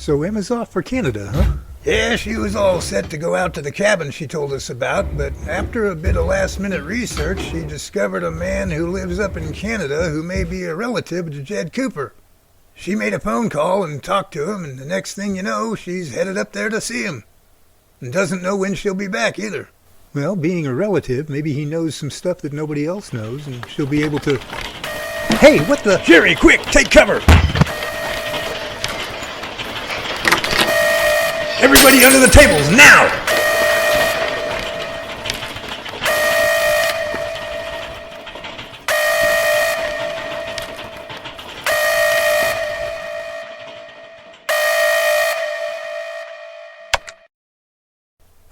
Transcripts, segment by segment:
So Emma's off for Canada, huh? Yeah, she was all set to go out to the cabin she told us about, but after a bit of last-minute research, she discovered a man who lives up in Canada who may be a relative to Jed Cooper. She made a phone call and talked to him, and the next thing you know, she's headed up there to see him. And doesn't know when she'll be back either. Well, being a relative, maybe he knows some stuff that nobody else knows, and she'll be able to... Hey, what the... Jerry, quick, take cover! Everybody under the tables, now!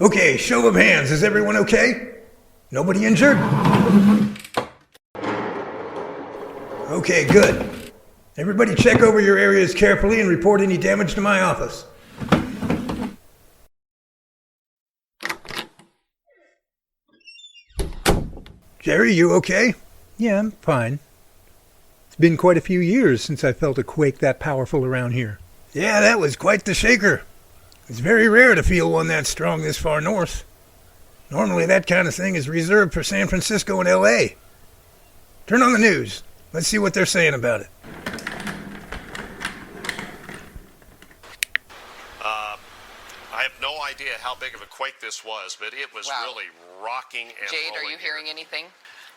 Okay, show of hands. Is everyone okay? Nobody injured? Okay, good. Everybody check over your areas carefully and report any damage to my office. Jerry, you okay? Yeah, I'm fine. It's been quite a few years since I felt a quake that powerful around here. Yeah, that was quite the shaker. It's very rare to feel one that strong this far north. Normally that kind of thing is reserved for San Francisco and L.A. Turn on the news. Let's see what they're saying about it. I have no idea how big of a quake this was, but it was really rocking and Jade, rolling. are you hearing anything?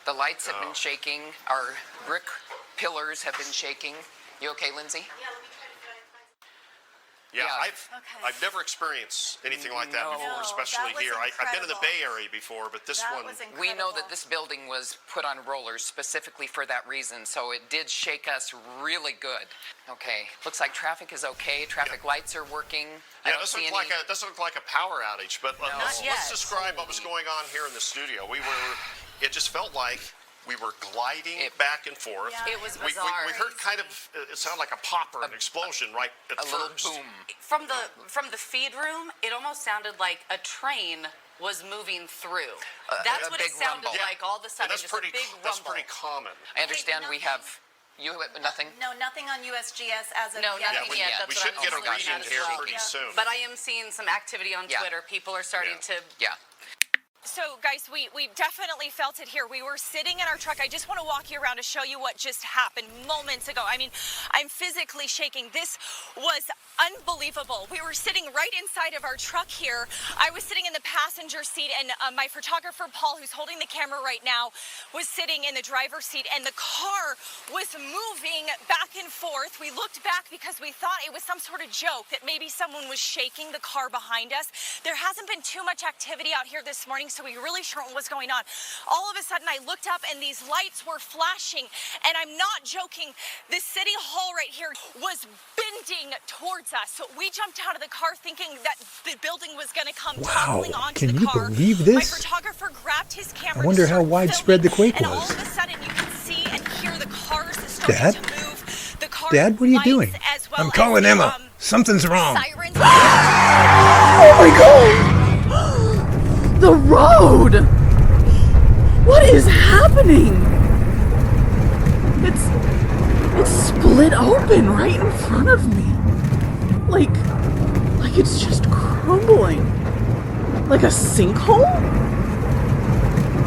The lights have been shaking. Our brick pillars have been shaking. You okay, Lindsay? Yeah, I've never experienced anything like that before, especially here. I've been in the Bay Area before, but this one... We know that this building was put on rollers specifically for that reason, so it did shake us really good. Okay, looks like traffic is okay. Traffic lights are working. Yeah, it doesn't look like a power outage, but let's describe what was going on here in the studio. It just felt like we were gliding back and forth. Yeah, it was bizarre. We heard kind of, it sounded like a pop or an explosion right at first. Little boom. From the feed room, it almost sounded like a train was moving through. That's what it sounded like all of a sudden. That's pretty, a big rumble. that's pretty common. I understand we have... You have nothing? No, nothing on USGS as of No, yet. nothing yet. We should get a reading here pretty soon. But I am seeing some activity on Twitter. People are starting to... Yeah. So, guys, we definitely felt it here. We were sitting in our truck. I just want to walk you around to show you what just happened moments ago. I mean, I'm physically shaking. This was unbelievable. We were sitting right inside of our truck here. I was sitting in the passenger seat, and my photographer, Paul, who's holding the camera right now, was sitting in the driver's seat, and the car was moving back and forth. We looked back because we thought it was some sort of joke that maybe someone was shaking the car behind us. There hasn't been too much activity out here this morning, so we really sure what was going on. All of a sudden, I looked up, and these lights were flashing, and I'm not joking. The city hall right here was bending towards us. So we jumped out of the car thinking that the building was going to come tumbling onto the car. Can you believe this? My photographer grabbed his camera. I wonder how widespread the quake and was. All of a sudden, you can see and hear the cars starting to move. The car Dad, what are you doing? I'm calling Emma. Something's wrong. Sirens. Oh my God! The road! What is happening? It's split open right in front of me. Like it's just crumbling. Like a sinkhole?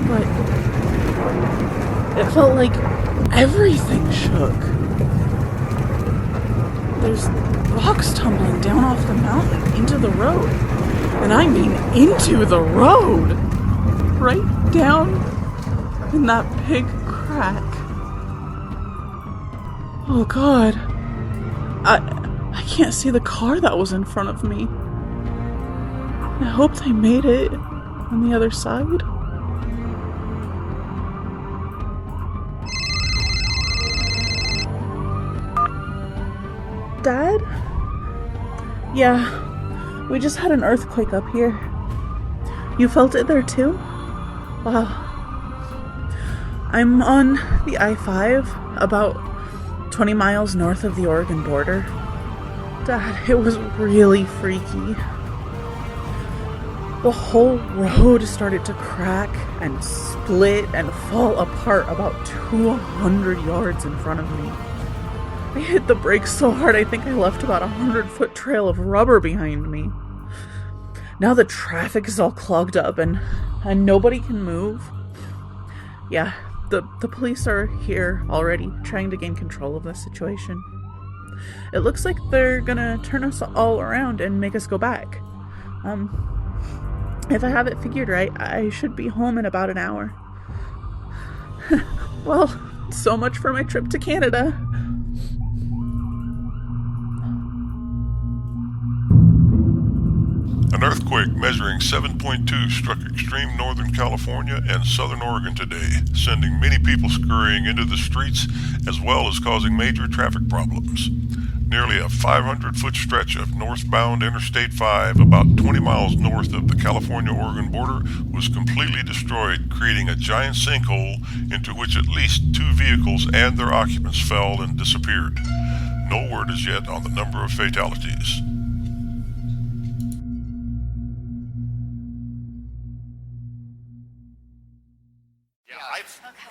But it felt like everything shook. There's rocks tumbling down off the mountain into the road. And I mean into the road. Right down in that big crack. Oh God. I can't see the car that was in front of me. I hope they made it on the other side. Dad? Yeah, we just had an earthquake up here. You felt it there too? Wow. I'm on the I-5, about 20 miles north of the Oregon border. Dad, it was really freaky. The whole road started to crack and split and fall apart about 200 yards in front of me. I hit the brakes so hard I think I left about 100-foot trail of rubber behind me. Now the traffic is all clogged up and nobody can move. Yeah, the police are here already, trying to gain control of the situation. It looks like they're gonna turn us all around and make us go back. If I have it figured right, I should be home in about an hour. Well, so much for my trip to Canada. An earthquake measuring 7.2 struck extreme northern California and southern Oregon today, sending many people scurrying into the streets as well as causing major traffic problems. Nearly a 500-foot stretch of northbound Interstate 5, about 20 miles north of the California-Oregon border, was completely destroyed, creating a giant sinkhole into which at least 2 vehicles and their occupants fell and disappeared. No word is yet on the number of fatalities.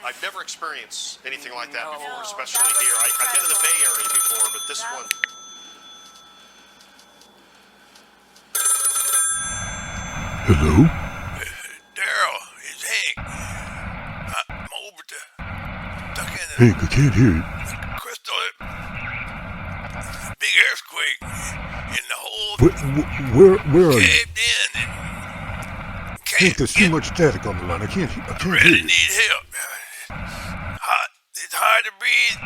I've never experienced anything like that before, especially here. I've been in the Bay Area before, but this one... Hello? Darrell, it's Hank. I'm over to... stuck in Hank, I can't hear you. Crystal. Big earthquake. And the whole... Where are you? caved in. Hank, there's too much static on the line. I can't hear Really you. need help. It's hard to breathe.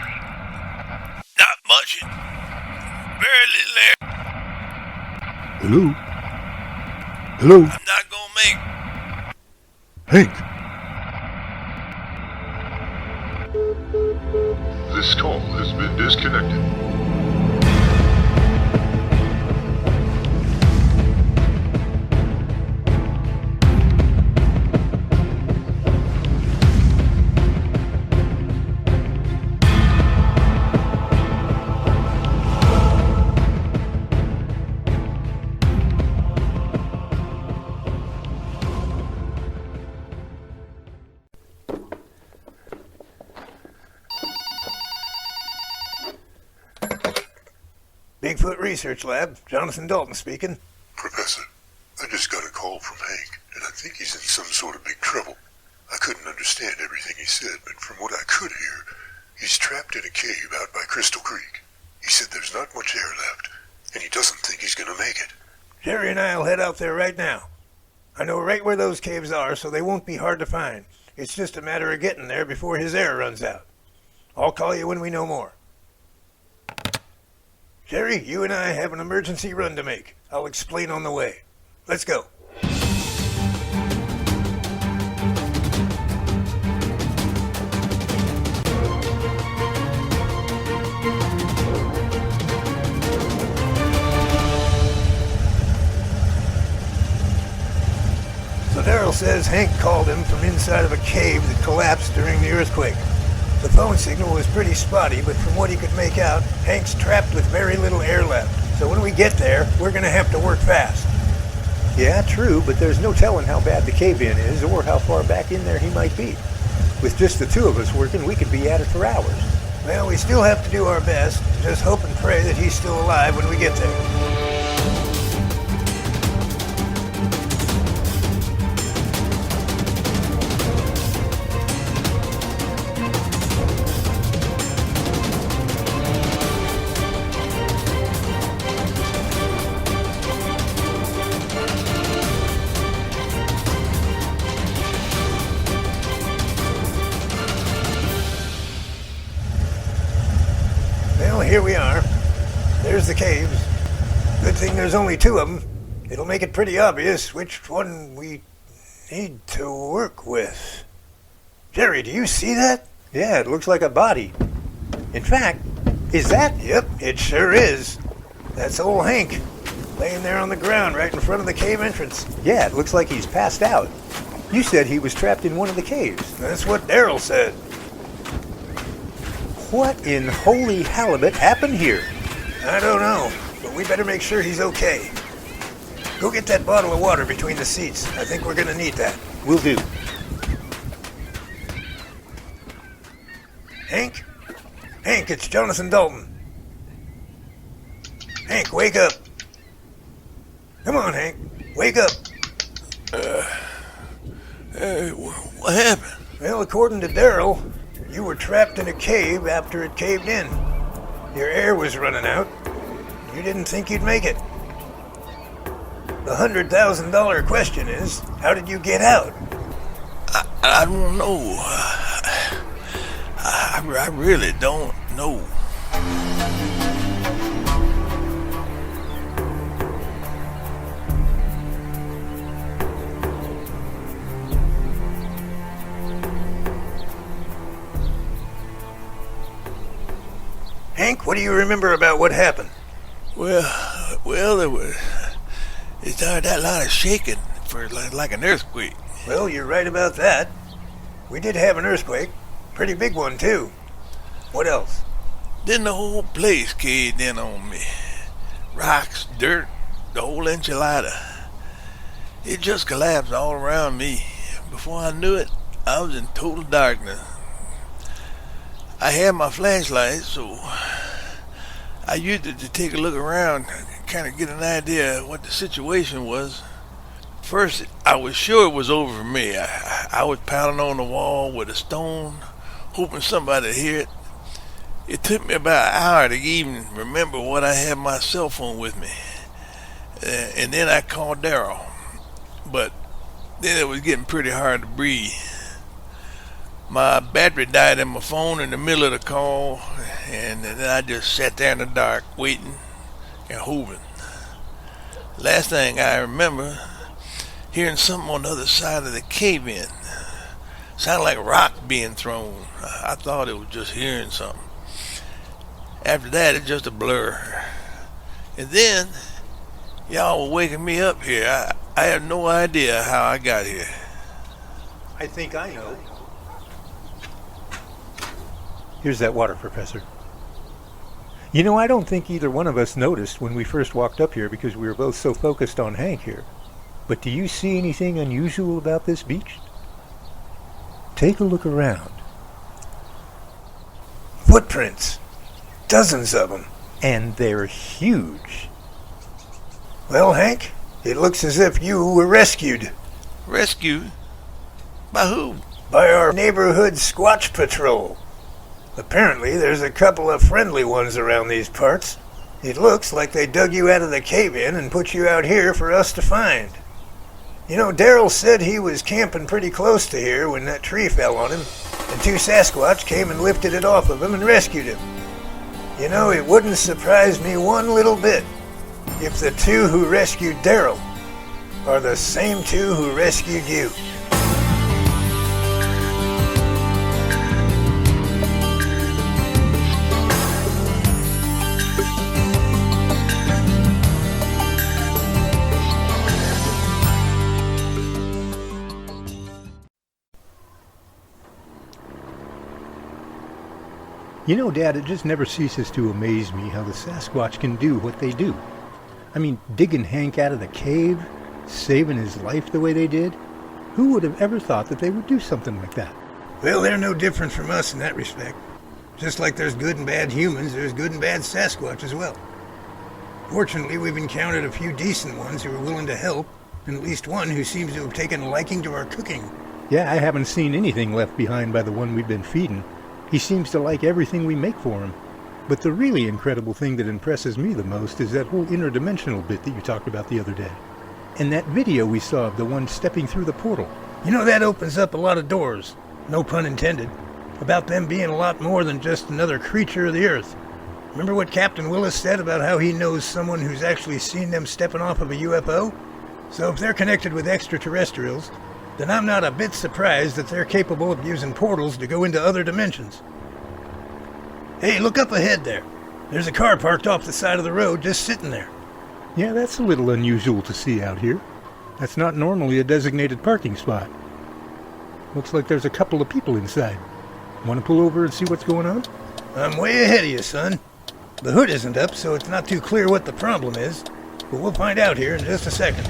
Not much. Very little air. Hello? Hello? I'm not gonna make... Hank? This call has been disconnected. Bigfoot Research Lab, Jonathan Daltin speaking. Professor, I just got a call from Hank, and I think he's in some sort of big trouble. I couldn't understand everything he said, but from what I could hear, he's trapped in a cave out by Crystal Creek. He said there's not much air left, and he doesn't think he's gonna make it. Jerry and I'll head out there right now. I know right where those caves are, so they won't be hard to find. It's just a matter of getting there before his air runs out. I'll call you when we know more. Jerry, you and I have an emergency run to make. I'll explain on the way. Let's go. So Darrell says Hank called him from inside of a cave that collapsed during the earthquake. The phone signal was pretty spotty, but from what he could make out, Hank's trapped with very little air left. So when we get there, we're going to have to work fast. Yeah, true, but there's no telling how bad the cave-in is or how far back in there he might be. With just the two of us working, we could be at it for hours. Well, we still have to do our best. Just hope and pray that he's still alive when we get there. Here we are. There's the caves. Good thing there's only 2 of them. It'll make it pretty obvious which one we need to work with. Jerry, do you see that? Yeah, it looks like a body. In fact, is that? Yep, it sure is. That's old Hank, laying there on the ground right in front of the cave entrance. Yeah, it looks like he's passed out. You said he was trapped in one of the caves. That's what Darrell said. What in holy halibut happened here? I don't know, but we better make sure he's okay. Go get that bottle of water between the seats. I think we're gonna need that. Will do. Hank? Hank, it's Jonathan Daltin. Hank, wake up. Come on, Hank. Wake up. What happened? Well, according to Darrell, you were trapped in a cave after it caved in. Your air was running out. You didn't think you'd make it. The $100,000 question is, how did you get out? I don't know. I really don't know. Hank, what do you remember about what happened? Well, it started that lot of shaking for like an earthquake. Well, you're right about that. We did have an earthquake. Pretty big one, too. What else? Then the whole place caved in on me. Rocks, dirt, the whole enchilada. It just collapsed all around me. Before I knew it, I was in total darkness. I had my flashlight, so I used it to take a look around, kind of get an idea of what the situation was. First, I was sure it was over for me. I was pounding on the wall with a stone, hoping somebody would hear it. It took me about an hour to even remember what I had my cell phone with me. And then I called Darrell. But then it was getting pretty hard to breathe. My battery died in my phone in the middle of the call, and then I just sat there in the dark, waiting and hoping. Last thing I remember, hearing something on the other side of the cave-in. Sounded like a rock being thrown. I thought it was just hearing something. After that, it's just a blur. And then, y'all were waking me up here. I have no idea how I got here. I think I know. Here's that water, Professor. You know, I don't think either one of us noticed when we first walked up here because we were both so focused on Hank here. But do you see anything unusual about this beach? Take a look around. Footprints. Dozens of them. And they're huge. Well, Hank, it looks as if you were rescued. Rescued? By who? By our neighborhood Squatch Patrol. Apparently, there's a couple of friendly ones around these parts. It looks like they dug you out of the cave-in and put you out here for us to find. You know, Darrell said he was camping pretty close to here when that tree fell on him, and 2 Sasquatch came and lifted it off of him and rescued him. You know, it wouldn't surprise me one little bit if the 2 who rescued Darrell are the same 2 who rescued you. You know, Dad, it just never ceases to amaze me how the Sasquatch can do what they do. I mean, digging Hank out of the cave, saving his life the way they did. Who would have ever thought that they would do something like that? Well, they're no different from us in that respect. Just like there's good and bad humans, there's good and bad Sasquatch as well. Fortunately, we've encountered a few decent ones who are willing to help, and at least one who seems to have taken a liking to our cooking. Yeah, I haven't seen anything left behind by the one we've been feeding. He seems to like everything we make for him. But the really incredible thing that impresses me the most is that whole interdimensional bit that you talked about the other day. And that video we saw of the one stepping through the portal. You know, that opens up a lot of doors, no pun intended, about them being a lot more than just another creature of the earth. Remember what Captain Willis said about how he knows someone who's actually seen them stepping off of a UFO? So if they're connected with extraterrestrials, then I'm not a bit surprised that they're capable of using portals to go into other dimensions. Hey, look up ahead there. There's a car parked off the side of the road just sitting there. Yeah, that's a little unusual to see out here. That's not normally a designated parking spot. Looks like there's a couple of people inside. Want to pull over and see what's going on? I'm way ahead of you, son. The hood isn't up, so it's not too clear what the problem is, but we'll find out here in just a second.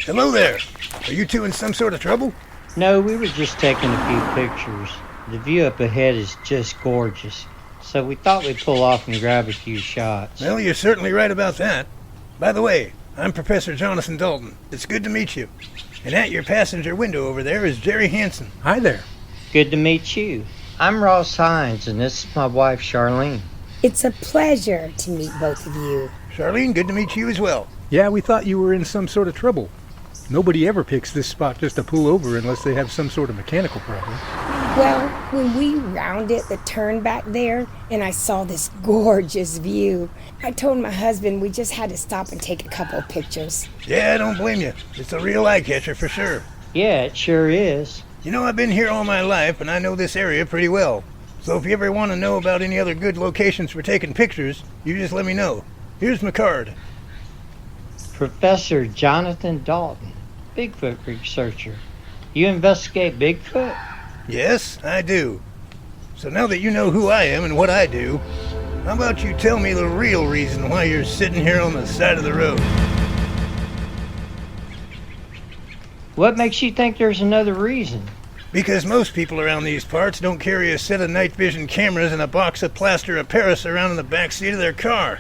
Hello there. Are you two in some sort of trouble? No, we were just taking a few pictures. The view up ahead is just gorgeous, so we thought we'd pull off and grab a few shots. Well, you're certainly right about that. By the way, I'm Professor Jonathan Daltin. It's good to meet you. And at your passenger window over there is Jerry Hanson. Hi there. Good to meet you. I'm Ross Heinz, and this is my wife, Charlene. It's a pleasure to meet both of you. Charlene, good to meet you as well. Yeah, we thought you were in some sort of trouble. Nobody ever picks this spot just to pull over unless they have some sort of mechanical problem. Well, when we rounded the turn back there and I saw this gorgeous view, I told my husband we just had to stop and take a couple of pictures. Yeah, I don't blame you. It's a real eye-catcher for sure. Yeah, it sure is. You know, I've been here all my life and I know this area pretty well. So if you ever want to know about any other good locations for taking pictures, you just let me know. Here's my card. Professor Jonathan Daltin, Bigfoot researcher. You investigate Bigfoot? Yes, I do. So now that you know who I am and what I do, how about you tell me the real reason why you're sitting here on the side of the road? What makes you think there's another reason? Because most people around these parts don't carry a set of night vision cameras and a box of plaster of Paris around in the back seat of their car.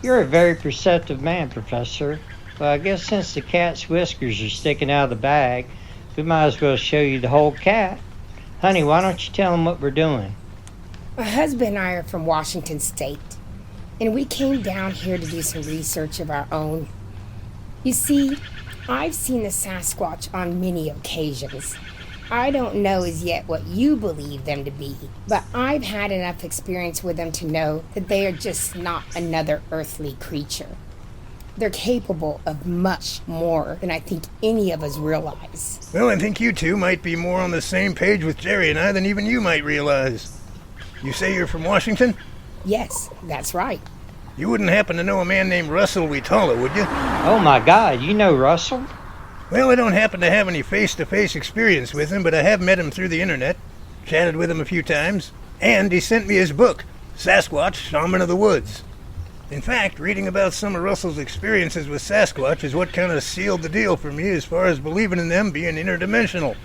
You're a very perceptive man, Professor. Well, I guess since the cat's whiskers are sticking out of the bag, we might as well show you the whole cat. Honey, why don't you tell them what we're doing? My husband and I are from Washington State, and we came down here to do some research of our own. You see, I've seen the Sasquatch on many occasions. I don't know as yet what you believe them to be, but I've had enough experience with them to know that they are just not another earthly creature. They're capable of much more than I think any of us realize. Well, I think you two might be more on the same page with Jerry and I than even you might realize. You say you're from Washington? Yes, that's right. You wouldn't happen to know a man named Russell Witala, would you? Oh my God, you know Russell? Well, I don't happen to have any face-to-face experience with him, but I have met him through the internet, chatted with him a few times, and he sent me his book, Sasquatch, Shaman of the Woods. In fact, reading about some of Russell's experiences with Sasquatch is what kind of sealed the deal for me as far as believing in them being interdimensional,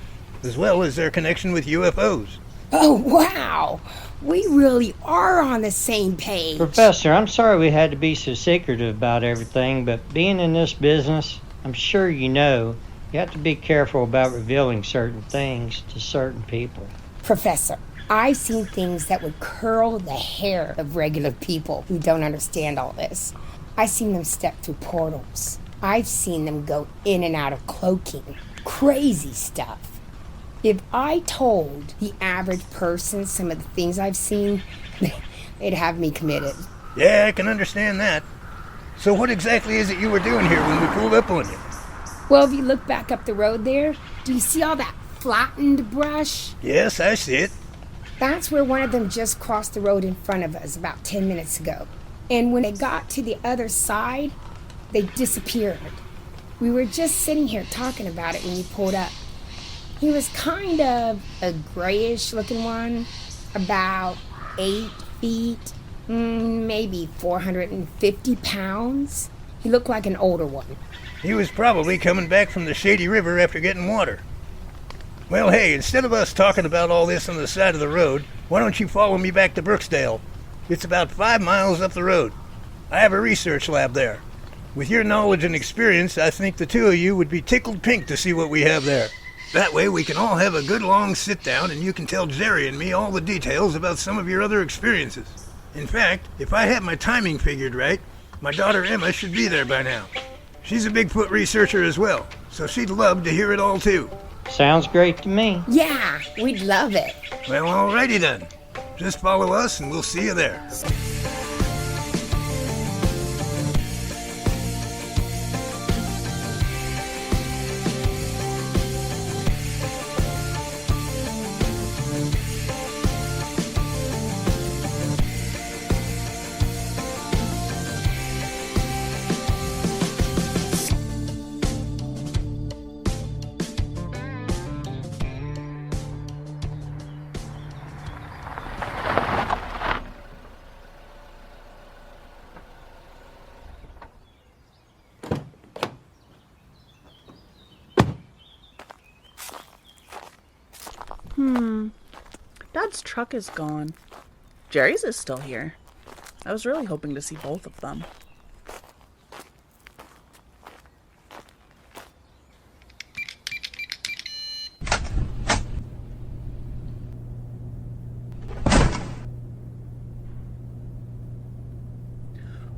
as well as their connection with UFOs. Oh, wow! We really are on the same page. Professor, I'm sorry we had to be so secretive about everything, but being in this business, I'm sure you know, you have to be careful about revealing certain things to certain people. Professor, I've seen things that would curl the hair of regular people who don't understand all this. I've seen them step through portals. I've seen them go in and out of cloaking. Crazy stuff. If I told the average person some of the things I've seen, they'd have me committed. Yeah, I can understand that. So what exactly is it you were doing here when we pulled up on you? Well, if you look back up the road there, do you see all that flattened brush? Yes, I see it. That's where one of them just crossed the road in front of us about 10 minutes ago. And when they got to the other side, they disappeared. We were just sitting here talking about it when you pulled up. He was kind of a grayish looking one, about 8 feet, maybe 450 pounds. He looked like an older one. He was probably coming back from the Shady River after getting water. Well, hey, instead of us talking about all this on the side of the road, why don't you follow me back to Brooksdale? It's about 5 miles up the road. I have a research lab there. With your knowledge and experience, I think the two of you would be tickled pink to see what we have there. That way we can all have a good long sit-down and you can tell Jerry and me all the details about some of your other experiences. In fact, if I have my timing figured right, my daughter Emma should be there by now. She's a Bigfoot researcher as well, so she'd love to hear it all too. Sounds great to me. Yeah, we'd love it. Well, alrighty then. Just follow us and we'll see you there. Dad's truck is gone. Jerry's is still here. I was really hoping to see both of them.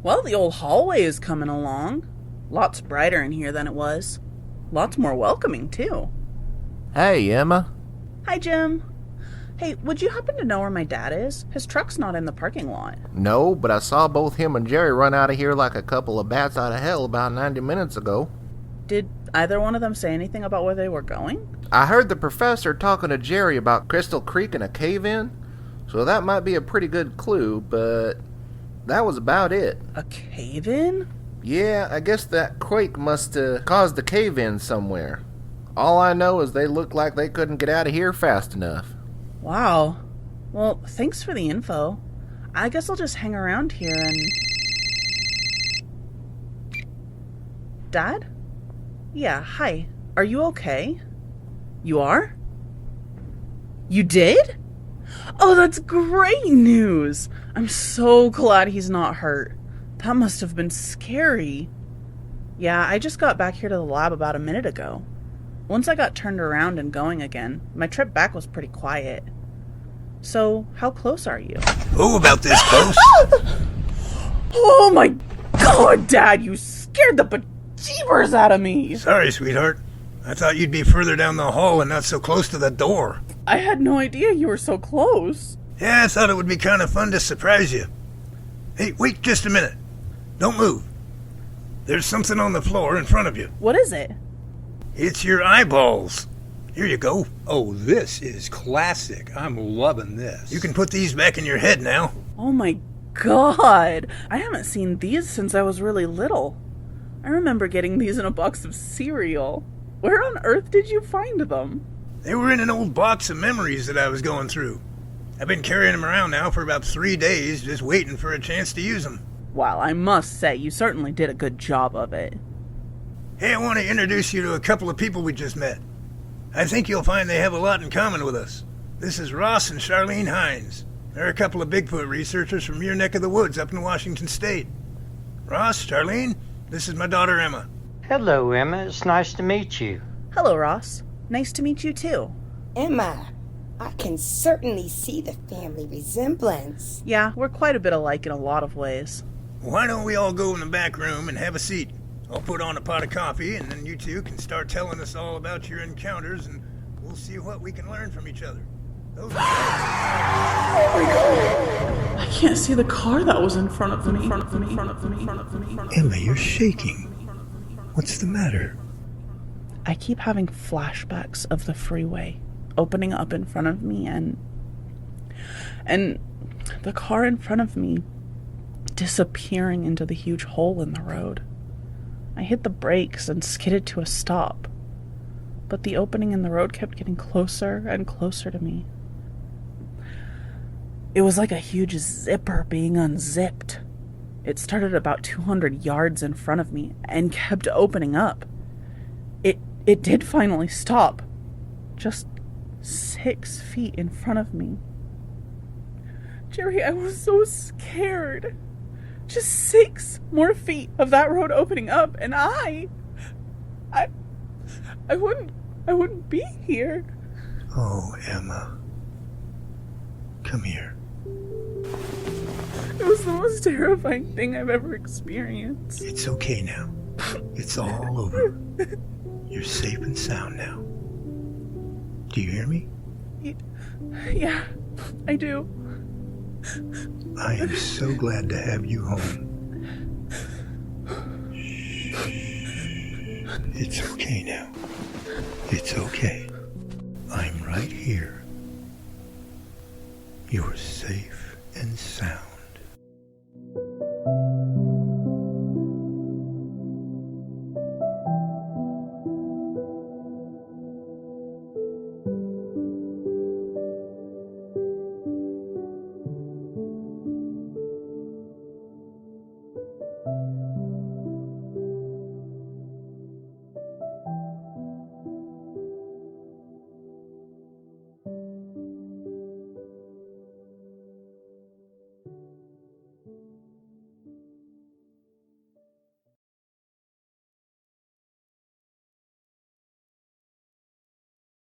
Well, the old hallway is coming along. Lots brighter in here than it was. Lots more welcoming, too. Hey, Emma. Hi, Jim. Hey, would you happen to know where my dad is? His truck's not in the parking lot. No, but I saw both him and Jerry run out of here like a couple of bats out of hell about 90 minutes ago. Did either one of them say anything about where they were going? I heard the professor talking to Jerry about Crystal Creek and a cave-in, so that might be a pretty good clue, but that was about it. A cave-in? Yeah, I guess that quake must have caused a cave-in somewhere. All I know is they looked like they couldn't get out of here fast enough. Wow. Well, thanks for the info. I guess I'll just hang around here and... Dad? Yeah, hi. Are you okay? You are? You did? Oh, that's great news! I'm so glad he's not hurt. That must have been scary. Yeah, I just got back here to the lab about a minute ago. Once I got turned around and going again, my trip back was pretty quiet. So, how close are you? Oh, about this close? Oh my God, Dad, you scared the bejeebers out of me! Sorry, sweetheart. I thought you'd be further down the hall and not so close to the door. I had no idea you were so close. Yeah, I thought it would be kind of fun to surprise you. Hey, wait just a minute. Don't move. There's something on the floor in front of you. What is it? It's your eyeballs. Here you go. Oh, this is classic. I'm loving this. You can put these back in your head now. Oh my God. I haven't seen these since I was really little. I remember getting these in a box of cereal. Where on earth did you find them? They were in an old box of memories that I was going through. I've been carrying them around now for about 3 days, just waiting for a chance to use them. Well, I must say, you certainly did a good job of it. Hey, I want to introduce you to a couple of people we just met. I think you'll find they have a lot in common with us. This is Ross and Charlene Heinz. They're a couple of Bigfoot researchers from your neck of the woods up in Washington State. Ross, Charlene, this is my daughter Emma. Hello, Emma. It's nice to meet you. Hello, Ross. Nice to meet you, too. Emma, I can certainly see the family resemblance. Yeah, we're quite a bit alike in a lot of ways. Why don't we all go in the back room and have a seat? I'll put on a pot of coffee, and then you two can start telling us all about your encounters, and we'll see what we can learn from each other. Oh my God! I can't see the car that was in front of me. Emma, you're shaking. What's the matter? I keep having flashbacks of the freeway opening up in front of me and the car in front of me disappearing into the huge hole in the road. I hit the brakes and skidded to a stop, but the opening in the road kept getting closer and closer to me. It was like a huge zipper being unzipped. It started about 200 yards in front of me and kept opening up. It did finally stop, just 6 feet in front of me. Jerry, I was so scared. Just 6 more feet of that road opening up, and I wouldn't be here. Oh, Emma. Come here. It was the most terrifying thing I've ever experienced. It's okay now. It's all over. You're safe and sound now. Do you hear me? Yeah, I do. I am so glad to have you home. It's okay now. It's okay. I'm right here. You're safe and sound.